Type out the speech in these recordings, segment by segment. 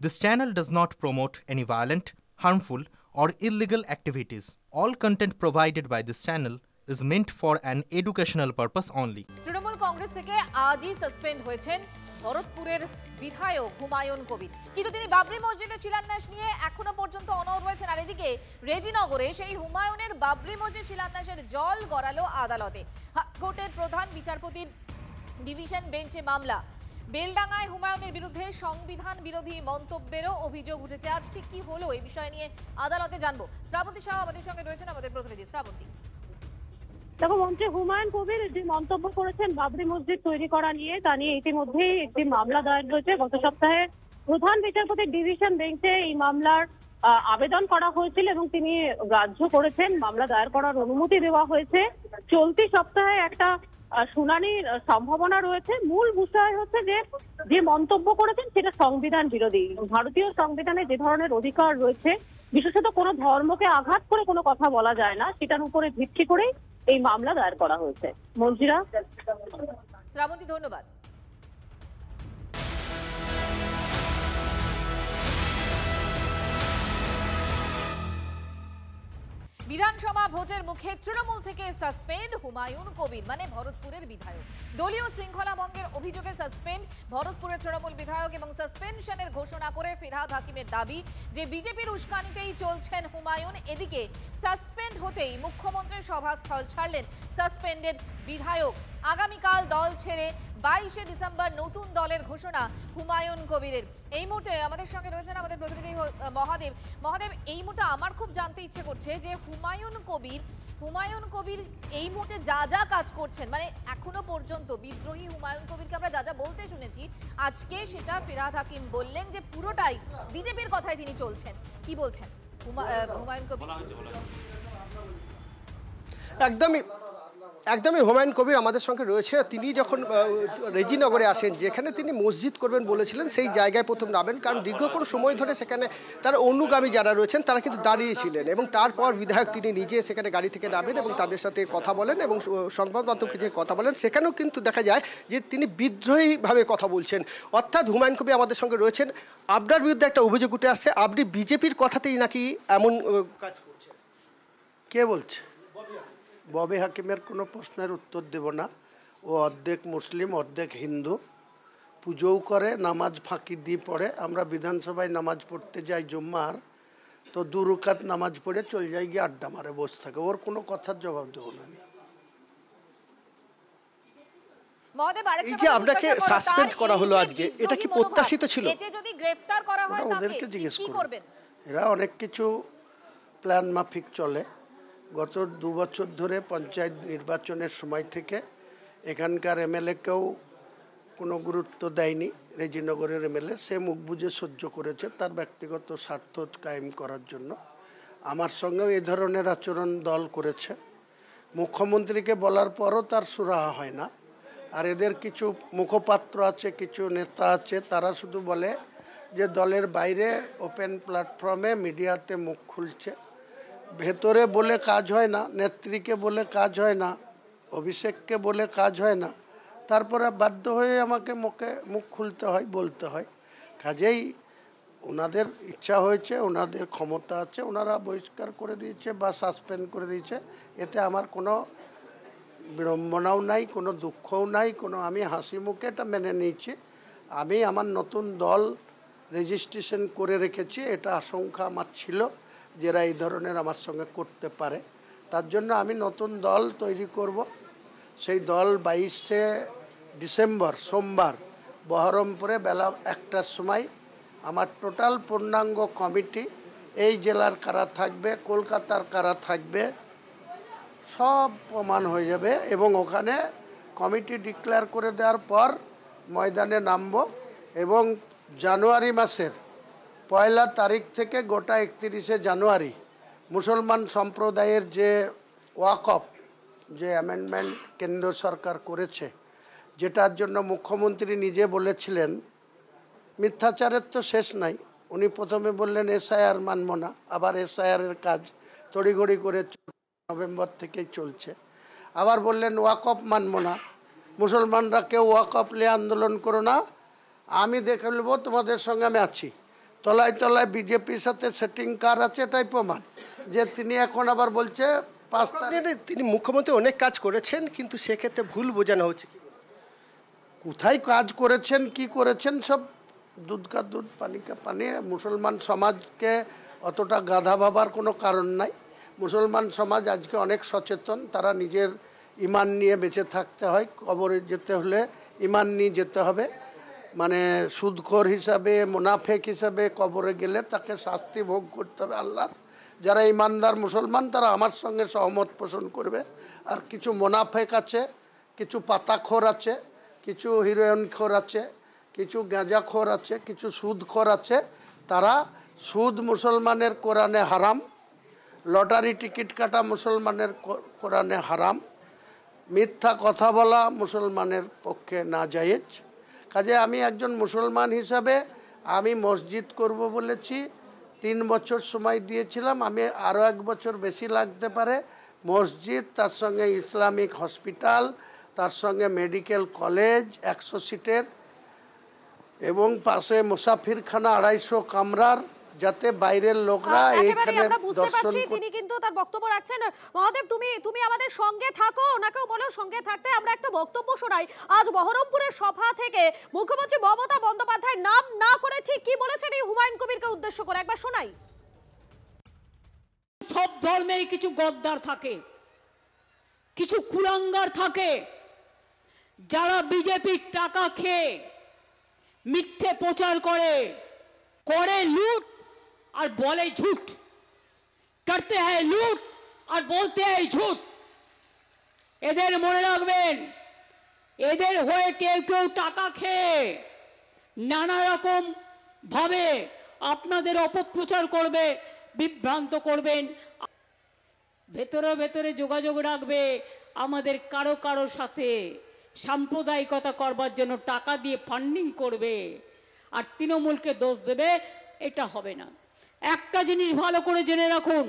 This channel does not promote any violent, harmful, or illegal activities. All content provided by this channel is meant for an educational purpose only. Trinamool Congress থেকে আজই suspend হয়েছেন ভরতপুরের বিধায়ক হুমায়ুন কবির, কিন্তু তিনি বাবরি মসজিদের শিলান্যাস নিয়ে এখনো পর্যন্ত অনড় রয়েছেন। আর এদিকে রেজিনগরে সেই হুমায়ুনের বাবরি মসজিদ শিলান্যাসের জল গড়ালো আদালতে। হাইকোর্টের প্রধান বিচারপতির ডিভিশন বেঞ্চে মামলা। বেলডাঙ্গায় হুমায়ুনের বিরুদ্ধে সংবিধান বিরোধী মন্তব্যেরও অভিযোগ উঠেছে। আজ ঠিক কি হলো এই বিষয় নিয়ে আদালতে জানবো। শ্রাবন্তী শাহ আমাদের সঙ্গে রয়েছেন, আমাদের প্রতিনিধি। শ্রাবন্তী, দেখো, মন্ত্রী হুমায়ুন কবির যে মন্তব্য করেছেন বাবরি মসজিদ তৈরি করা নিয়ে, তা নিয়ে ইতিমধ্যেই একটি মামলা দায়ের হয়েছে। গত সপ্তাহে প্রধান বিচারপতির ডিভিশন বেঞ্চে এই মামলার আবেদন করা হয়েছিল এবং তিনি গ্রাহ্য করেছেন। মামলা দায়ের করার অনুমতি দেওয়া হয়েছে। চলতি সপ্তাহে একটা শুনানির সম্ভাবনা রয়েছে। মূল বিষয় হচ্ছে যে মন্তব্য করেছেন সেটা সংবিধান বিরোধী। ভারতীয় সংবিধানে যে ধরনের অধিকার রয়েছে, বিশেষত কোনো ধর্মকে আঘাত করে কোনো কথা বলা যায় না, সেটার উপরে ভিত্তি করেই এই মামলা দায়ের করা হয়েছে। মন্ত্রীরা, শ্রাবন্তী, ধন্যবাদ। বিধানসভা ভোটের মুখে তৃণমূল থেকে সাসপেন্ড হুমায়ুন কবির, মানে ভরতপুরের বিধায়ক। দলীয় শৃঙ্খলা ভঙ্গের অভিযোগে সাসপেন্ড ভরতপুরের তৃণমূল বিধায়ক এবং সাসপেনশনের ঘোষণা করে ফিরহাদ হাকিমের দাবি যে বিজেপির উস্কানিতেই চলছেন হুমায়ুন। এদিকে সাসপেন্ড হতেই মুখ্যমন্ত্রীর সভাস্থল ছাড়লেন সাসপেন্ডেড বিধায়ক। আগামীকাল দল ছেড়ে 22শে ডিসেম্বর নতুন দলের ঘোষণা হুমায়ুন কবিরের। এই মুহূর্তে আমাদের সঙ্গে রয়েছেন আমাদের প্রতিনিধি মহাদেব। মহাদেব, এই মুহূর্তে আমার খুব জানতে ইচ্ছে করছে যে হুমায়ুন কবির এই মুহূর্তে যা যা কাজ করছেন, মানে এখনো পর্যন্ত বিদ্রোহী হুমায়ুন কবিরকে আমরা যা যা বলতে শুনেছি, আজকে সেটা ফিরহাদ হাকিম বললেন যে পুরোটাই বিজেপির কথায় তিনি চলছেন। কি বলছেন হুমায়ুন কবির? একদমই হুমায়ুন কবির আমাদের সঙ্গে রয়েছে। তিনি যখন রেজিনগরে আসেন, যেখানে তিনি মসজিদ করবেন বলেছিলেন, সেই জায়গায় প্রথম নামেন, কারণ দীর্ঘ কোনো সময় ধরে সেখানে তার অনুগামী যারা রয়েছেন তারা কিন্তু দাঁড়িয়েছিলেন। এবং তারপর বিধায়ক তিনি নিজে সেখানে গাড়ি থেকে নামেন এবং তাদের সাথে কথা বলেন এবং সংবাদ মাধ্যমকে যে কথা বলেন, সেখানেও কিন্তু দেখা যায় যে তিনি বিদ্রোহীভাবে কথা বলছেন। অর্থাৎ হুমায়ুন কবির আমাদের সঙ্গে রয়েছেন। আপনার বিরুদ্ধে একটা অভিযোগ উঠে আসছে, আপনি বিজেপির কথাতেই নাকি এমন কাজ করছেন। কে বলছে? ববি হাকিমের কোনো প্রশ্নের উত্তর দেব না। ও অর্ধেক মুসলিম, অর্ধেক হিন্দু, পুজোও করে, নামাজ ফাঁকি দিয়ে পড়ে। আমরা বিধানসভায় নামাজ পড়তে যাই জুম্মার, তো 2 রাকাত নামাজ পড়ে চলে যাই, গিয়ে আড্ডা মারে বসে থাকে। ওর কোনো কথার জবাব দেবো না। এই যে আপনাকে সাসপেন্ড করা হলো আজকে, এটা কি প্রত্যাশিত ছিল? যদি গ্রেফতার করা হয় ওদেরকে জিজ্ঞেস করবেন। এরা অনেক কিছু প্ল্যান মাফিক চলে। গত 2 বছর ধরে পঞ্চায়েত নির্বাচনের সময় থেকে এখানকার এমএলএকেও কোনো গুরুত্ব দেয়নি। রেজিনগরের এমএলএ সে মুখ বুঝে সহ্য করেছে তার ব্যক্তিগত স্বার্থ কায়েম করার জন্য। আমার সঙ্গেও এই ধরনের আচরণ দল করেছে। মুখ্যমন্ত্রীকে বলার পরও তার সুরাহা হয় না। আর এদের কিছু মুখপাত্র আছে, কিছু নেতা আছে, তারা শুধু বলে যে দলের বাইরে ওপেন প্ল্যাটফর্মে মিডিয়াতে মুখ খুলছে। ভেতরে বলে কাজ হয় না, নেত্রীকে বলে কাজ হয় না, অভিষেককে বলে কাজ হয় না, তারপরে বাধ্য হয়ে আমাকে মুখ খুলতে হয়, বলতে হয়। কাজেই ওনাদের ইচ্ছা হয়েছে, ওনাদের ক্ষমতা আছে, ওনারা বহিষ্কার করে দিয়েছে বা সাসপেন্ড করে দিয়েছে। এতে আমার কোনো বিড়ম্বনাও নাই, কোনো দুঃখও নাই, আমি হাসি মুখে এটা মেনে নিয়েছি। আমি আমার নতুন দল রেজিস্ট্রেশন করে রেখেছি। এটা আশঙ্কা আমার ছিল যারা এই ধরনের আমার সঙ্গে করতে পারে, তার জন্য আমি নতুন দল তৈরি করব। সেই দল 22শে ডিসেম্বর সোমবার বহরমপুরে বেলা 1টার সময় আমার টোটাল পূর্ণাঙ্গ কমিটি, এই জেলার কারা থাকবে, কলকাতার কারা থাকবে, সব প্রমাণ হয়ে যাবে। এবং ওখানে কমিটি ডিক্লেয়ার করে দেওয়ার পর ময়দানে নামব এবং জানুয়ারি মাসের 1 তারিখ থেকে গোটা 31শে জানুয়ারি মুসলমান সম্প্রদায়ের যে ওয়াকফ যে অ্যামেন্ডমেন্ট কেন্দ্র সরকার করেছে, যেটার জন্য মুখ্যমন্ত্রী নিজে বলেছিলেন, মিথ্যাচারের তো শেষ নাই। উনি প্রথমে বললেন এসআইআর মানব না, আবার এসআইআরের কাজ তড়িঘড়ি করে নভেম্বর থেকেই চলছে। আবার বললেন ওয়াকফ মানব না, মুসলমানরা কেউ ওয়াকফ নিয়ে আন্দোলন করো না, আমি দেখে নেব, তোমাদের সঙ্গে আমি আছি। তলায় তলায় বিজেপির সাথে সেটিং কার আছে এটাই প্রমাণ, যে তিনি এখন আবার বলছে 5 তারিখ। তিনি মুখ্যমন্ত্রী অনেক কাজ করেছেন, কিন্তু সেক্ষেত্রে ভুল বোঝানো হচ্ছে। কোথায় কাজ করেছেন কি করেছেন সব দুধ কা দুধ পানি কা পানি। মুসলমান সমাজকে অতটা গাধা ভাবার কোনো কারণ নাই। মুসলমান সমাজ আজকে অনেক সচেতন, তারা নিজের ইমান নিয়ে বেঁচে থাকতে হয়। কবরে যেতে হলে ইমান নিয়ে যেতে হবে, মানে সুদখোর হিসাবে মুনাফেক হিসাবে কবরে গেলে তাকে শাস্তি ভোগ করতে হবে আল্লাহর। যারা ইমানদার মুসলমান তারা আমার সঙ্গে সহমত পোষণ করবে। আর কিছু মুনাফেক আছে, কিছু পাতাখোর আছে, কিছু হিরোইনখোর আছে, কিছু গাঁজাখোর আছে, কিছু সুদখোর আছে। তারা সুদ মুসলমানের কোরআনে হারাম, লটারি টিকিট কাটা মুসলমানের কোরআনে হারাম, মিথ্যা কথা বলা মুসলমানের পক্ষে না জায়েজ। কাজে আমি একজন মুসলমান হিসাবে আমি মসজিদ করব বলেছি, 3 বছর সময় দিয়েছিলাম, আমি আরও 1 বছর বেশি লাগতে পারে। মসজিদ, তার সঙ্গে ইসলামিক হসপিটাল, তার সঙ্গে মেডিকেল কলেজ 100 সিটের, এবং পাশে মুসাফিরখানা 250 কামরার, যাতে বাইরের লোকরা এইখানে বুঝতে পারছি দর্শন। তিনি কিন্তু তার বক্তব্য রাখছেন। মহাদেব, তুমি আমাদের সঙ্গে থাকো, ওনাকেও বলো সঙ্গে থাকতে। আমরা একটা বক্তব্য শোনাই। আজ বহরমপুরের সভা থেকে মুখ্যমন্ত্রী মমতা বন্দ্যোপাধ্যায় নাম না করে ঠিক কি বলেছেন এই হুমায়ুন কবিরকে উদ্দেশ্য করে, একবার শোনাই। সব ধর্মেই কিছু গদ্দার থাকে, কিছু কুলাঙ্গার থাকে, যারা বিজেপির টাকা খেয়ে মিথ্যে প্রচার করে লুট আর বলে ঝুট, করতে হ্যায় লুট আর বলতে হ্যায় ঝুট। এদের মনে রাখবেন, এদের হয়ে কেউ কেউ টাকা খেয়ে নানা রকম ভাবে আপনাদের অপপ্রচার করবে, বিভ্রান্ত করবেন। ভেতরে ভেতরে যোগাযোগ রাখবে আমাদের কারো কারো সাথে, সাম্প্রদায়িকতা করবার জন্য টাকা দিয়ে ফান্ডিং করবে আর তৃণমূলকে দোষ দেবে। এটা হবে না। একটা জিনিস ভালো করে জেনে রাখুন,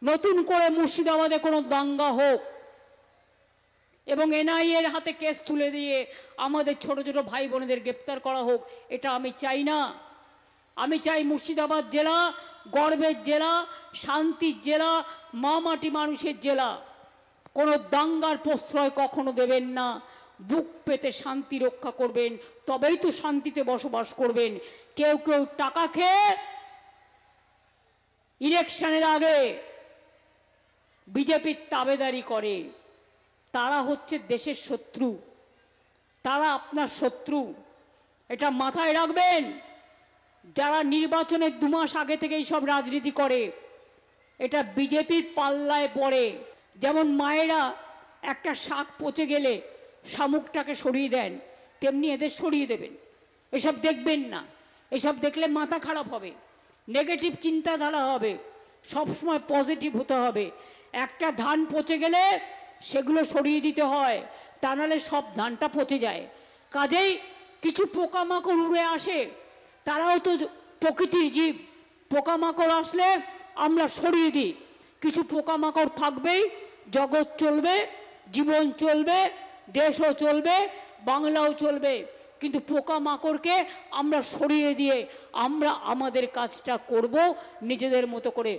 নতুন করে মুর্শিদাবাদে কোনো দাঙ্গা হোক এবং এনআইএর হাতে কেস তুলে দিয়ে আমাদের ছোট ছোট ভাই বোনেদের গ্রেপ্তার করা হোক, এটা আমি চাই না। আমি চাই মুর্শিদাবাদ জেলা গর্বের জেলা, শান্তির জেলা, মা মাটি মানুষের জেলা। কোনো দাঙ্গার প্রশ্রয় কখনো দেবেন না। বুক পেতে শান্তি রক্ষা করবেন, তবেই তো শান্তিতে বসবাস করবেন। কেউ কেউ টাকা খেয়ে ইলেকশনের আগে বিজেপির তাবেদারি করে, তারা হচ্ছে দেশের শত্রু, তারা আপনার শত্রু। এটা মাথায় রাখবেন। যারা নির্বাচনের 2 মাস আগে থেকেই সব রাজনীতি করে, এটা বিজেপির পাল্লায় পড়ে। যেমন মায়েরা একটা শাক পচে গেলে শামুকটাকে সরিয়ে দেন, তেমনি এদের সরিয়ে দেবেন। এসব দেখবেন না, এসব দেখলে মাথা খারাপ হবে, নেগেটিভ চিন্তাধারা হবে। সবসময় পজিটিভ হতে হবে। একটা ধান পচে গেলে সেগুলো সরিয়ে দিতে হয়, তা নাহলে সব ধানটা পচে যায়। কাজেই কিছু পোকামাকড় উড়ে আসে, তারাও তো প্রকৃতির জীব। পোকামাকড় আসলে আমরা সরিয়ে দিই। কিছু পোকামাকড় থাকবেই, জগৎ চলবে, জীবন চলবে, দেশও চলবে, বাংলাও চলবে। কিন্তু পোকামাকড়কে আমরা সরিয়ে দিয়ে আমরা আমাদের কাজটা করব নিজেদের মতো করে।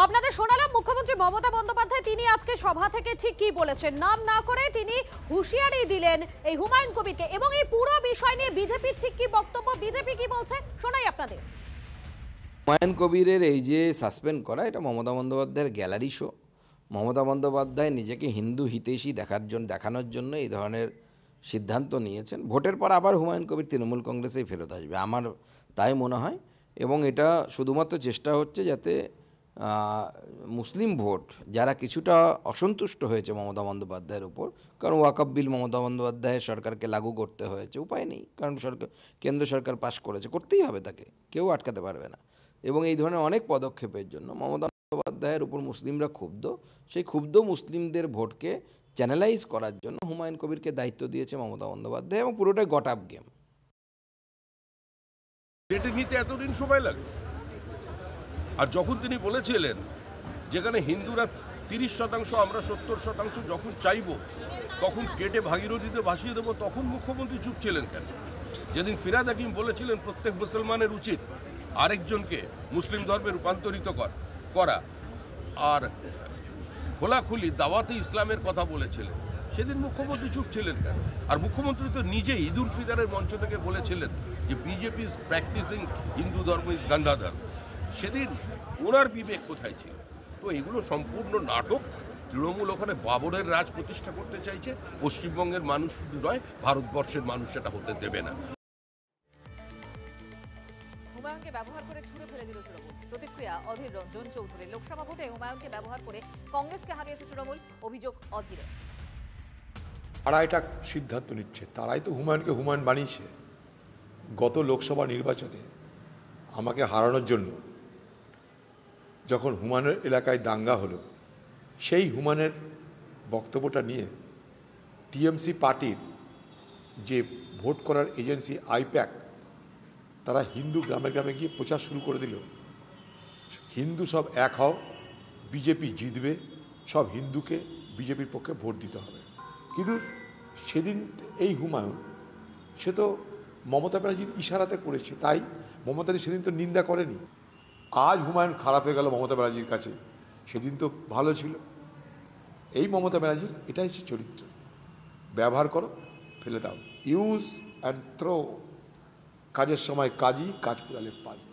আপনাদের শোনালাম মুখ্যমন্ত্রী মমতা বন্দ্যোপাধ্যায় তিনি আজকে সভা থেকে ঠিক কি বলেছেন। নাম না করে তিনি হুঁশিয়ারি দিলেন এই হুমায়ুন কবিরকে, এবং এই পুরো বিষয় নিয়ে বিজেপির ঠিক কি বক্তব্য, বিজেপি কি বলছে শোনাই আপনাদের। হুমায়ুন কবিরের এই যে সাসপেন্ড করা, এটা মমতা বন্দ্যোপাধ্যায়ের গ্যালারি শো। মমতা বন্দ্যোপাধ্যায় নিজেকে হিন্দু হিতৈষী দেখানোর জন্য এই ধরনের সিদ্ধান্ত নিয়েছেন। ভোটের পর আবার হুমায়ুন কবির তৃণমূল কংগ্রেসেই ফেরত আসবে, আমার তাই মনে হয়। এবং এটা শুধুমাত্র চেষ্টা হচ্ছে যাতে মুসলিম ভোট, যারা কিছুটা অসন্তুষ্ট হয়েছে মমতা বন্দ্যোপাধ্যায়ের উপর, কারণ ওয়াকফ বিল মমতা বন্দ্যোপাধ্যায়ের সরকারকে লাগু করতে হয়েছে, উপায় নেই, কারণ কেন্দ্র সরকার পাশ করেছে, করতেই হবে, তাকে কেউ আটকাতে পারবে না। এবং এই ধরনের অনেক পদক্ষেপের জন্য মমতা বন্দ্যোপাধ্যায়ের উপর মুসলিমরা ক্ষুব্ধ। সেই ক্ষুব্ধ মুসলিমদের ভোটকে চ্যানেলাইজ করার জন্য হুমায়ুন কবিরকে দায়িত্ব দিয়েছে মমতা বন্দ্যোপাধ্যায়, এবং পুরোটাই গট আপ গেম। ডেটে নিতে এতদিন সময় লাগে। আর যখন তিনি বলেছিলেন যেখানে হিন্দুরা 30% আমরা 70% যখন চাইব তখন কেটে ভাগীরথীতে ভাসিয়ে দেবো, তখন মুখ্যমন্ত্রী চুপ ছিলেন কেন? যেদিন ফিরহাদ হাকিম বলেছিলেন প্রত্যেক মুসলমানের উচিত আরেকজনকে মুসলিম ধর্মে রূপান্তরিত করা আর খোলাখুলি দাওয়াতে ইসলামের কথা বলেছিলেন, সেদিন মুখ্যমন্ত্রী চুপ ছিলেন কেন? আর মুখ্যমন্ত্রী তো নিজে ঈদ উল ফিতরের মঞ্চ থেকে বলেছিলেন যে বিজেপি ইজ প্র্যাকটিসিং হিন্দু ধর্ম ইজ গান্ধাধর্ম। সেদিন ওনার বিবেক কোথায় ছিল? তো এগুলো সম্পূর্ণ নাটক। তৃণমূল ওখানে বাবরের রাজ প্রতিষ্ঠা করতে চাইছে। পশ্চিমবঙ্গের মানুষ শুধু নয়, ভারতবর্ষের মানুষ সেটা হতে দেবে না। হুমায়ুনকে ব্যবহার করে ছুঁড়ে ফেলে দিল তৃণমূল। প্রতিক্রিয়া অধীর রঞ্জন চৌধুরী। লোকসভা ভোটে হুমায়ুনকে ব্যবহার করে কংগ্রেসকে হারিয়েছে তৃণমূল, অভিযোগ অধীরের। তারা এটা সিদ্ধান্ত নিচ্ছে, তারাই তো হুমায়ুনকে হুমায়ুন বানিয়েছে। গত লোকসভা নির্বাচনে আমাকে হারানোর জন্য যখন হুমায়ুনের এলাকায় দাঙ্গা হলো, সেই হুমায়ুনের বক্তব্যটা নিয়ে টিএমসি পার্টির যে ভোট করার এজেন্সি আইপ্যাক, তারা হিন্দু গ্রামে গ্রামে গিয়ে প্রচার শুরু করে দিল, হিন্দু সব এক হও, বিজেপি জিতবে, সব হিন্দুকে বিজেপির পক্ষে ভোট দিতে হবে। কিন্তু সেদিন এই হুমায়ুন সে তো মমতা ব্যানার্জির ইশারাতে করেছে, তাই মমতা সেদিন তো নিন্দা করেনি। আজ হুমায়ুন খারাপ হয়ে গেল মমতা ব্যানার্জির কাছে, সেদিন তো ভালো ছিল। এই মমতা ব্যানার্জির এটাই হচ্ছে চরিত্র, ব্যবহার করো, ফেলে দাও, ইউজ অ্যান্ড থ্রো, কাজের সময় কাজই, কাজ পুরালে পাজি।